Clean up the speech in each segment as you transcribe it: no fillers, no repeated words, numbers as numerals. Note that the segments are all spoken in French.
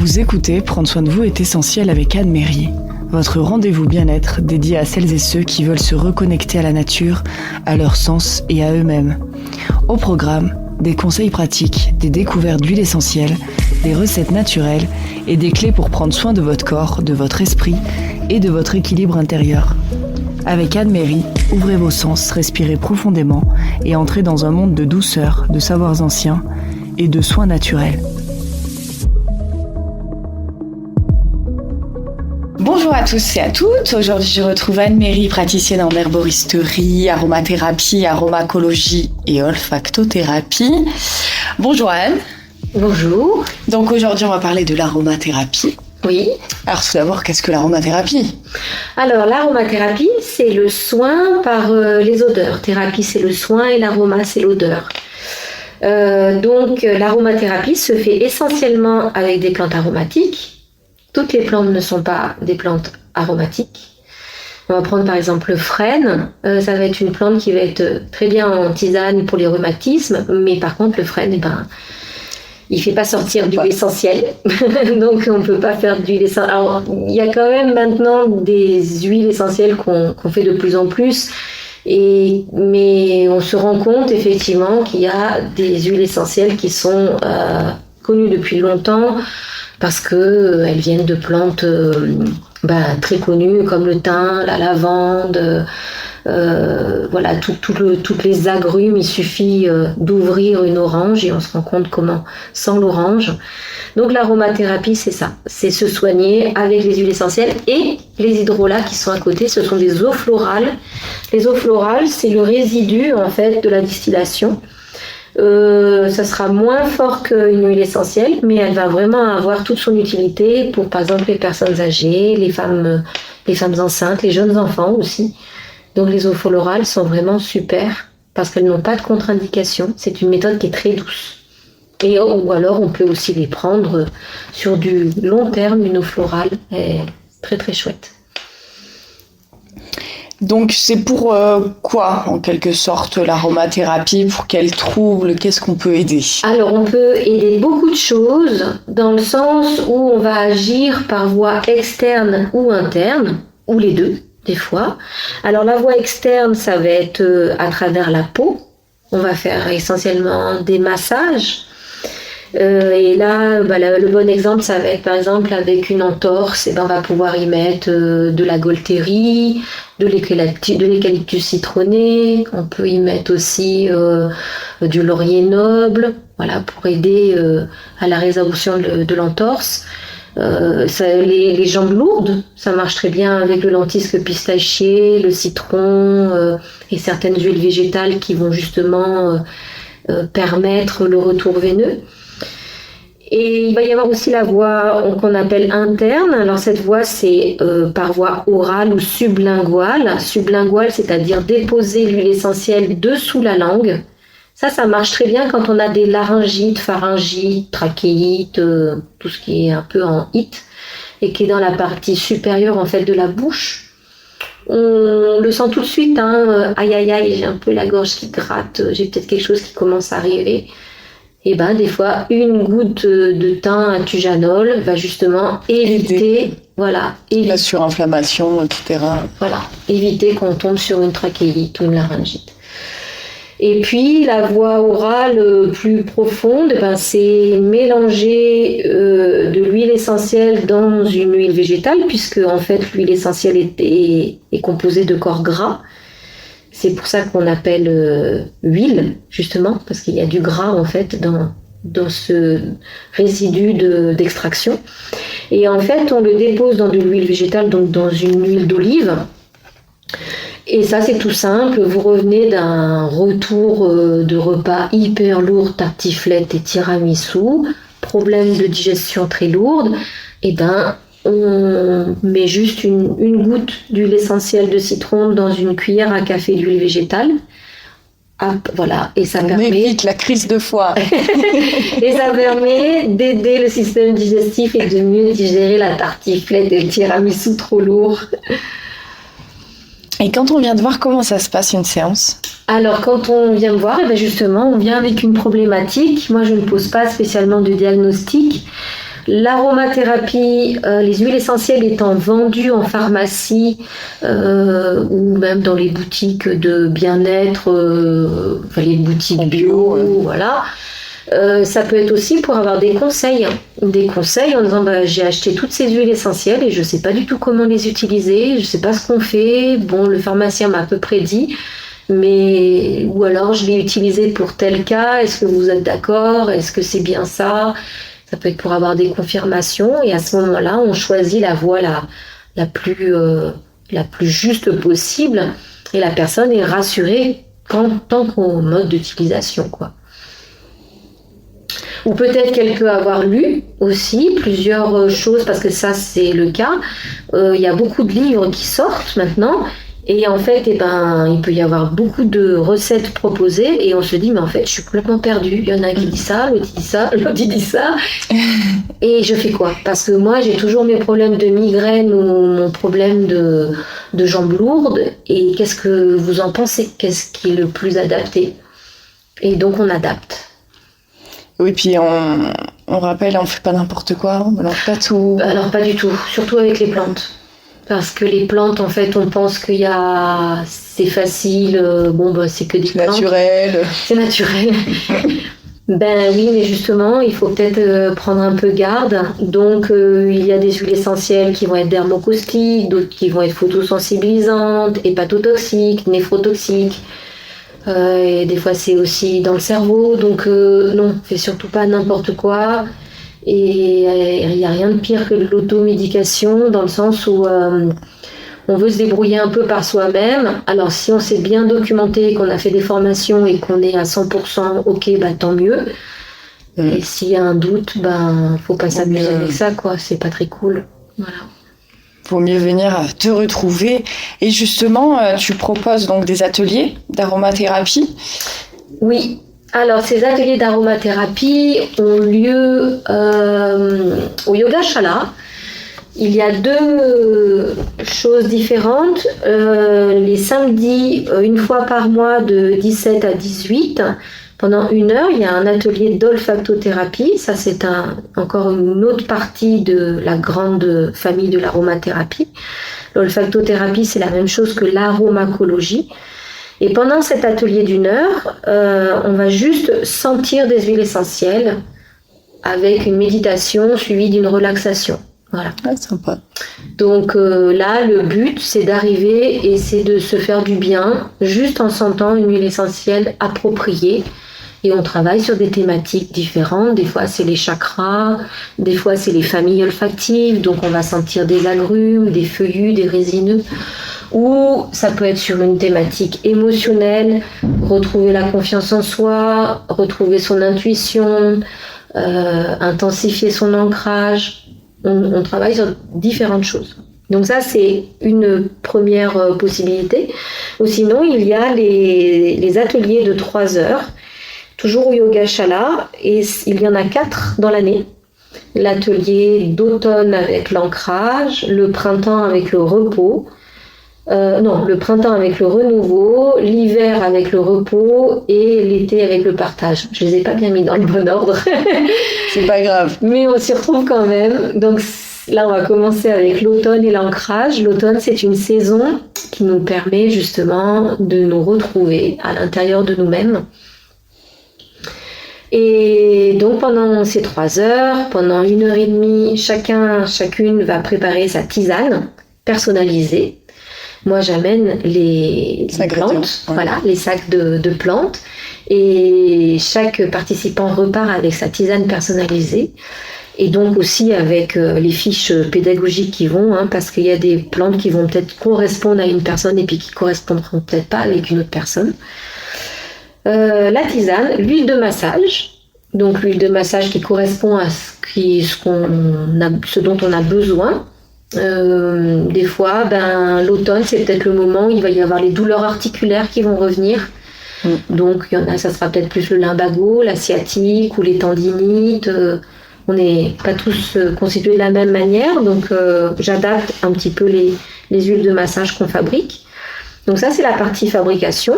Vous écoutez Prendre soin de vous est essentiel avec Anne Méry, votre rendez-vous bien-être dédié à celles et ceux qui veulent se reconnecter à la nature, à leur sens et à eux-mêmes. Au programme, des conseils pratiques, des découvertes d'huiles essentielles, des recettes naturelles et des clés pour prendre soin de votre corps, de votre esprit et de votre équilibre intérieur. Avec Anne Méry, ouvrez vos sens, respirez profondément et entrez dans un monde de douceur, de savoirs anciens et de soins naturels. Bonjour à tous et à toutes. Aujourd'hui, je retrouve Anne Méry, praticienne en herboristerie, aromathérapie, aromacologie et olfactothérapie. Bonjour Anne. Bonjour. Donc aujourd'hui, on va parler de l'aromathérapie. Oui. Alors tout d'abord, qu'est-ce que l'aromathérapie ? Alors l'aromathérapie, c'est le soin par les odeurs. Thérapie, c'est le soin et l'aroma, c'est l'odeur. Donc l'aromathérapie se fait essentiellement avec des plantes aromatiques. Toutes les plantes ne sont pas des plantes aromatiques. On va prendre par exemple le frêne. Ça va être une plante qui va être très bien en tisane pour les rhumatismes, mais par contre le frêne, il ne fait pas sortir d'huile essentielle. Donc on ne peut pas faire d'huile essentielle. Alors il y a quand même maintenant des huiles essentielles qu'on fait de plus en plus. Mais on se rend compte effectivement qu'il y a des huiles essentielles qui sont connues depuis longtemps, parce qu'elles viennent de plantes très connues comme le thym, la lavande, voilà, toutes les agrumes. Il suffit d'ouvrir une orange et on se rend compte comment sent l'orange. Donc l'aromathérapie, c'est ça, c'est se soigner avec les huiles essentielles et les hydrolats qui sont à côté. Ce sont des eaux florales. Les eaux florales, c'est le résidu en fait de la distillation. Ça sera moins fort qu'une huile essentielle, mais elle va vraiment avoir toute son utilité pour, par exemple, les personnes âgées, les femmes enceintes, les jeunes enfants aussi. Donc les eaux florales sont vraiment super parce qu'elles n'ont pas de contre-indication. C'est une méthode qui est très douce. Ou alors on peut aussi les prendre sur du long terme. Une eau florale est très très chouette. Donc c'est pour quoi, en quelque sorte, l'aromathérapie ? Pour quels troubles ? Qu'est-ce qu'on peut aider ? Alors on peut aider beaucoup de choses, dans le sens où on va agir par voie externe ou interne, ou les deux, des fois. Alors la voie externe, ça va être à travers la peau. On va faire essentiellement des massages. Et là, le bon exemple, ça va être par exemple avec une entorse, on va pouvoir y mettre de la Gaultérie, de l'eucalyptus citronné. On peut y mettre aussi du laurier noble, voilà, pour aider à la résolution de l'entorse. Les jambes lourdes, ça marche très bien avec le lentisque pistachier, le citron et certaines huiles végétales qui vont justement permettre le retour veineux. Et il va y avoir aussi la voie qu'on appelle interne. Alors cette voie, c'est par voie orale ou sublinguale. Sublinguale, c'est-à-dire déposer l'huile essentielle dessous la langue. Ça marche très bien quand on a des laryngites, pharyngites, trachéites, tout ce qui est un peu en hit et qui est dans la partie supérieure en fait de la bouche. On le sent tout de suite, aïe aïe aïe, j'ai un peu la gorge qui gratte, j'ai peut-être quelque chose qui commence à arriver. Et des fois, une goutte de thym à tujanol va justement éviter la surinflammation, etc. Voilà, éviter qu'on tombe sur une trachéite ou une laryngite. Et puis, la voie orale plus profonde, c'est mélanger de l'huile essentielle dans une huile végétale, puisque en fait, l'huile essentielle est composée de corps gras. C'est pour ça qu'on appelle huile, justement, parce qu'il y a du gras, en fait, dans ce résidu d'extraction. Et en fait, on le dépose dans de l'huile végétale, donc dans une huile d'olive. Et ça, c'est tout simple. Vous revenez d'un retour de repas hyper lourd, tartiflette et tiramisu, problème de digestion très lourde, on met juste une goutte d'huile essentielle de citron dans une cuillère à café d'huile végétale. Hop, voilà, et ça permet... évite la crise de foie. Et ça permet d'aider le système digestif et de mieux digérer la tartiflette et le tiramisu trop lourd. Et quand on vient te voir, comment ça se passe une séance ? Alors, quand on vient me voir, justement, on vient avec une problématique. Moi, je ne pose pas spécialement de diagnostic. L'aromathérapie, les huiles essentielles étant vendues en pharmacie ou même dans les boutiques de bien-être, les boutiques bio, voilà. Ça peut être aussi pour avoir des conseils en disant j'ai acheté toutes ces huiles essentielles et je ne sais pas du tout comment les utiliser, je ne sais pas ce qu'on fait. Bon, le pharmacien m'a à peu près dit, mais ou alors je l'ai utilisé pour tel cas. Est-ce que vous êtes d'accord? Est-ce que c'est bien ça? Ça peut être pour avoir des confirmations et à ce moment-là, on choisit la voie la plus juste possible et la personne est rassurée tant qu'au mode d'utilisation, quoi. Ou peut-être qu'elle peut avoir lu aussi plusieurs choses, parce que ça c'est le cas. Il y a beaucoup de livres qui sortent maintenant. Et en fait, il peut y avoir beaucoup de recettes proposées et on se dit, mais en fait, je suis complètement perdue. Il y en a qui dit ça, l'autre dit ça, l'autre dit ça. Et je fais quoi? Parce que moi, j'ai toujours mes problèmes de migraine ou mon problème de jambes lourdes. Et qu'est-ce que vous en pensez? Qu'est-ce qui est le plus adapté? Et donc, on adapte. Oui, puis on rappelle, on fait pas n'importe quoi, on mélange pas tout. Alors, pas du tout, surtout avec les plantes. Parce que les plantes, en fait, on pense c'est facile, c'est que des plantes. Naturel. C'est naturel. Ben oui, mais justement, il faut peut-être prendre un peu garde. Donc, il y a des huiles essentielles qui vont être dermocaustiques, d'autres qui vont être photosensibilisantes, hépatotoxiques, néphrotoxiques. Et des fois, c'est aussi dans le cerveau. Donc, non, fais surtout pas n'importe quoi. Et il n'y a rien de pire que l'automédication dans le sens où on veut se débrouiller un peu par soi-même. Alors si on s'est bien documenté, qu'on a fait des formations et qu'on est à 100%, ok, tant mieux. Et s'il y a un doute, faut pas s'amuser avec ça, quoi. C'est pas très cool. Voilà. Vaut mieux venir te retrouver. Et justement, tu proposes donc des ateliers d'aromathérapie. Oui. Alors, ces ateliers d'aromathérapie ont lieu au Yoga Shala. Il y a deux choses différentes. Les samedis, une fois par mois, de 17 à 18, pendant 1 heure, il y a un atelier d'olfactothérapie. Ça, c'est encore une autre partie de la grande famille de l'aromathérapie. L'olfactothérapie, c'est la même chose que l'aromacologie. Et pendant cet atelier d'1 heure, on va juste sentir des huiles essentielles avec une méditation suivie d'une relaxation. Voilà. Ah, sympa. Donc là, le but, c'est d'arriver et c'est de se faire du bien juste en sentant une huile essentielle appropriée. Et on travaille sur des thématiques différentes. Des fois, c'est les chakras, des fois, c'est les familles olfactives. Donc, on va sentir des agrumes, des feuillus, des résineux. Ou ça peut être sur une thématique émotionnelle, retrouver la confiance en soi, retrouver son intuition, intensifier son ancrage. On travaille sur différentes choses. Donc ça, c'est une première possibilité. Ou sinon, il y a les ateliers de 3 heures, toujours au Yoga Shala, et il y en a 4 dans l'année. L'atelier d'automne avec l'ancrage, le printemps avec le repos, le printemps avec le renouveau, l'hiver avec le repos et l'été avec le partage. Je les ai pas bien mis dans le bon ordre. C'est pas grave. Mais on s'y retrouve quand même. Donc là, on va commencer avec l'automne et l'ancrage. L'automne, c'est une saison qui nous permet justement de nous retrouver à l'intérieur de nous-mêmes. Et donc pendant ces 3 heures, pendant 1 heure et demie, chacune va préparer sa tisane personnalisée. Moi, j'amène les plantes, voilà, les sacs de plantes, et chaque participant repart avec sa tisane personnalisée, et donc aussi avec les fiches pédagogiques qui vont, parce qu'il y a des plantes qui vont peut-être correspondre à une personne et puis qui correspondront peut-être pas avec une autre personne. La tisane, l'huile de massage, donc l'huile de massage qui correspond à ce dont on a besoin. Des fois, l'automne, c'est peut-être le moment où il va y avoir les douleurs articulaires qui vont revenir. Donc, il y en a, ça sera peut-être plus le lumbago, la sciatique ou les tendinites. On n'est pas tous constitués de la même manière, donc j'adapte un petit peu les huiles de massage qu'on fabrique. Donc ça, c'est la partie fabrication.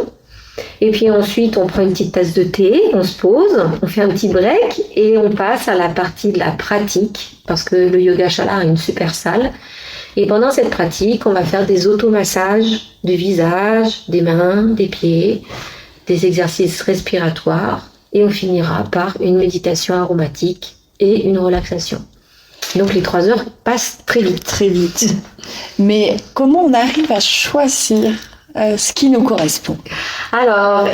Et puis ensuite, on prend une petite tasse de thé, on se pose, on fait un petit break et on passe à la partie de la pratique parce que le Yoga Shala a une super salle. Et pendant cette pratique, on va faire des automassages du visage, des mains, des pieds, des exercices respiratoires et on finira par une méditation aromatique et une relaxation. Donc les 3 heures passent très vite. Très vite. Mais comment on arrive à choisir ce qui nous correspond? Alors,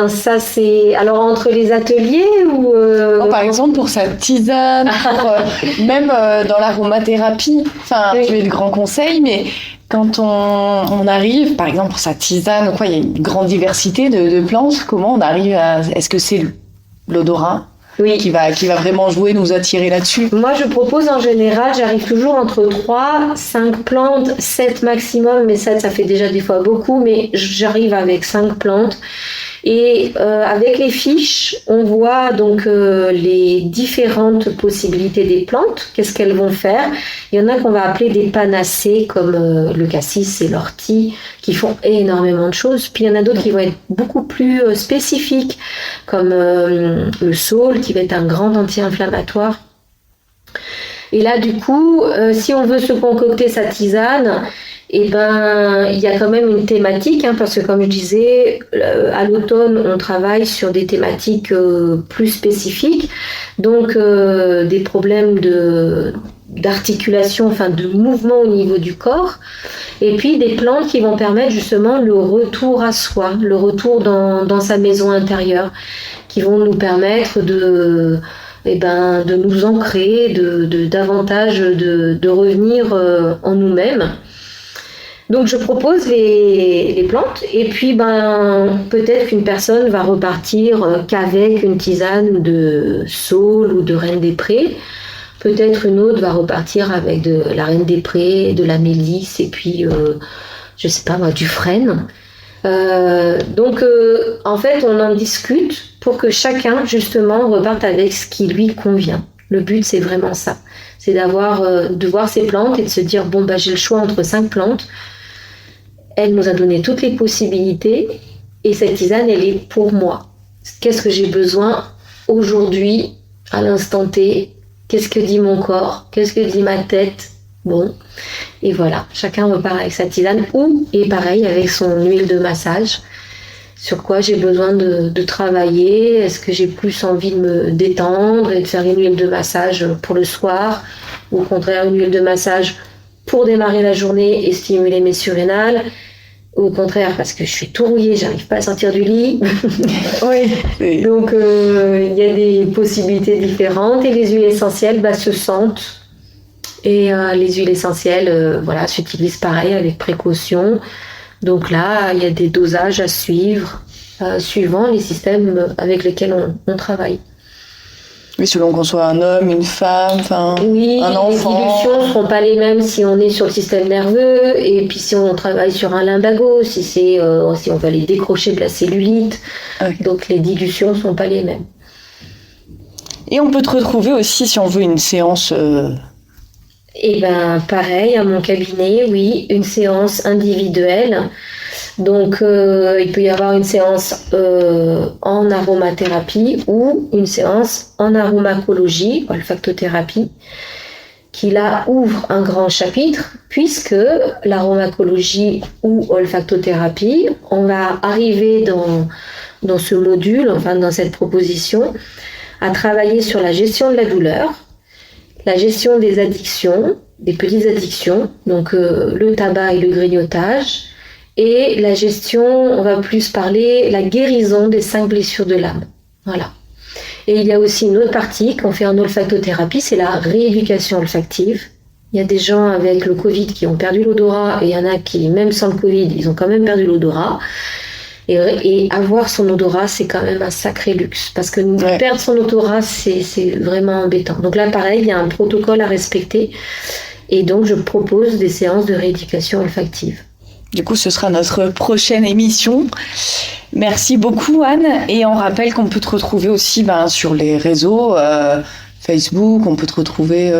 ça c'est... Alors, entre les ateliers ou... Par exemple, pour sa tisane, même dans l'aromathérapie, oui. Tu es de grands conseils, mais quand on arrive, par exemple, pour sa tisane, il y a une grande diversité de plantes, comment on arrive à... Est-ce que c'est l'odorat ? Oui. Qui va vraiment jouer, nous attirer là-dessus. Moi, je propose en général, j'arrive toujours entre 3, 5 plantes, 7 maximum, mais 7, ça fait déjà des fois beaucoup, mais j'arrive avec 5 plantes. Et avec les fiches, on voit donc les différentes possibilités des plantes, qu'est-ce qu'elles vont faire. Il y en a qu'on va appeler des panacées, comme le cassis et l'ortie, qui font énormément de choses. Puis il y en a d'autres qui vont être beaucoup plus spécifiques, comme le saule, qui va être un grand anti-inflammatoire. Et là, du coup, si on veut se concocter sa tisane, il y a quand même une thématique, parce que comme je disais, à l'automne, on travaille sur des thématiques plus spécifiques, donc des problèmes d'articulation, de mouvement au niveau du corps, et puis des plantes qui vont permettre justement le retour à soi, le retour dans sa maison intérieure, qui vont nous permettre de nous ancrer, davantage de revenir en nous-mêmes. Donc je propose les plantes et puis peut-être qu'une personne va repartir qu'avec une tisane de saule ou de reine des prés. Peut-être une autre va repartir avec de la reine des prés, de la mélisse et puis du frêne. En fait on en discute pour que chacun justement reparte avec ce qui lui convient. Le but c'est vraiment ça, c'est de voir ces plantes et de se dire j'ai le choix entre 5 plantes. Elle nous a donné toutes les possibilités et cette tisane, elle est pour moi. Qu'est-ce que j'ai besoin aujourd'hui, à l'instant T? Qu'est-ce que dit mon corps? Qu'est-ce que dit ma tête? Et voilà, chacun repart avec sa tisane et pareil avec son huile de massage. Sur quoi j'ai besoin de travailler? Est-ce que j'ai plus envie de me détendre et de faire une huile de massage pour le soir? Ou au contraire, une huile de massage pour démarrer la journée et stimuler mes surrénales, au contraire parce que je suis tout rouillée, j'arrive pas à sortir du lit. Oui. Donc il y a des possibilités différentes et les huiles essentielles se sentent et les huiles essentielles s'utilisent pareil avec précaution. Donc là il y a des dosages à suivre suivant les systèmes avec lesquels on travaille. Oui, selon qu'on soit un homme, une femme, un enfant. Les dilutions ne seront pas les mêmes si on est sur le système nerveux et puis si on travaille sur un lumbago, si on va aller décrocher de la cellulite. Okay. Donc les dilutions ne sont pas les mêmes. Et on peut te retrouver aussi si on veut une séance... pareil, à mon cabinet, oui, une séance individuelle. Donc, il peut y avoir une séance en aromathérapie ou une séance en aromacologie, olfactothérapie, qui là ouvre un grand chapitre, puisque l'aromacologie ou olfactothérapie, on va arriver dans ce module, dans cette proposition, à travailler sur la gestion de la douleur, la gestion des addictions, des petites addictions, donc le tabac et le grignotage, et la gestion, on va plus parler la guérison des 5 blessures de l'âme. Voilà. Et il y a aussi une autre partie qu'on fait en olfactothérapie, c'est la rééducation olfactive. Il y a des gens avec le Covid qui ont perdu l'odorat et il y en a qui, même sans le Covid, ils ont quand même perdu l'odorat. Et avoir son odorat, c'est quand même un sacré luxe. Parce que perdre son odorat, c'est vraiment embêtant. Donc là, pareil, il y a un protocole à respecter. Et donc, je propose des séances de rééducation olfactive. Du coup, ce sera notre prochaine émission. Merci beaucoup, Anne. Et on rappelle qu'on peut te retrouver aussi sur les réseaux, Facebook, on peut te retrouver...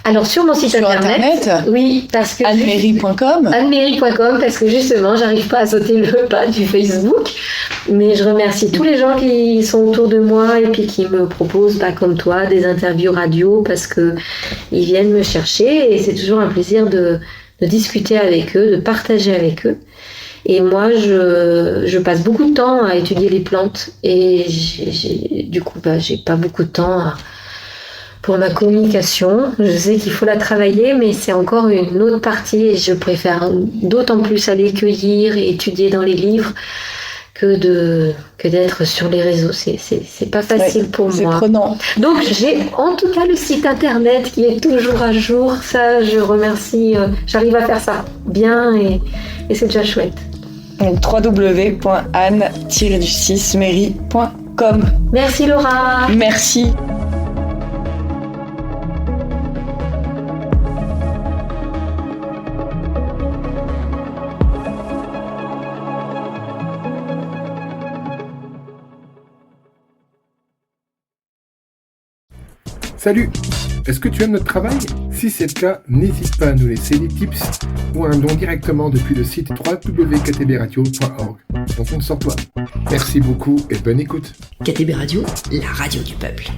Alors sur mon site sur internet, oui, parce que annemairie.com. Annemairie.com, parce que justement, j'arrive pas à sauter le pas du Facebook. Mais je remercie tous les gens qui sont autour de moi et puis qui me proposent, comme toi, des interviews radio, parce que ils viennent me chercher et c'est toujours un plaisir de discuter avec eux, de partager avec eux. Et moi, je passe beaucoup de temps à étudier les plantes et du coup, j'ai pas beaucoup de temps pour ma communication. Je sais qu'il faut la travailler, mais c'est encore une autre partie et je préfère d'autant plus aller cueillir et étudier dans les livres que d'être sur les réseaux. C'est pas facile pour moi. C'est prenant. Donc j'ai en tout cas le site internet qui est toujours à jour. Ça, je remercie. J'arrive à faire ça bien et c'est déjà chouette. www.anne-mairie.com. Merci Laura. Merci. Salut! Est-ce que tu aimes notre travail? Si c'est le cas, n'hésite pas à nous laisser des tips ou un don directement depuis le site www.ktbradio.org. On compte sur toi. Merci beaucoup et bonne écoute. KTB Radio, la radio du peuple.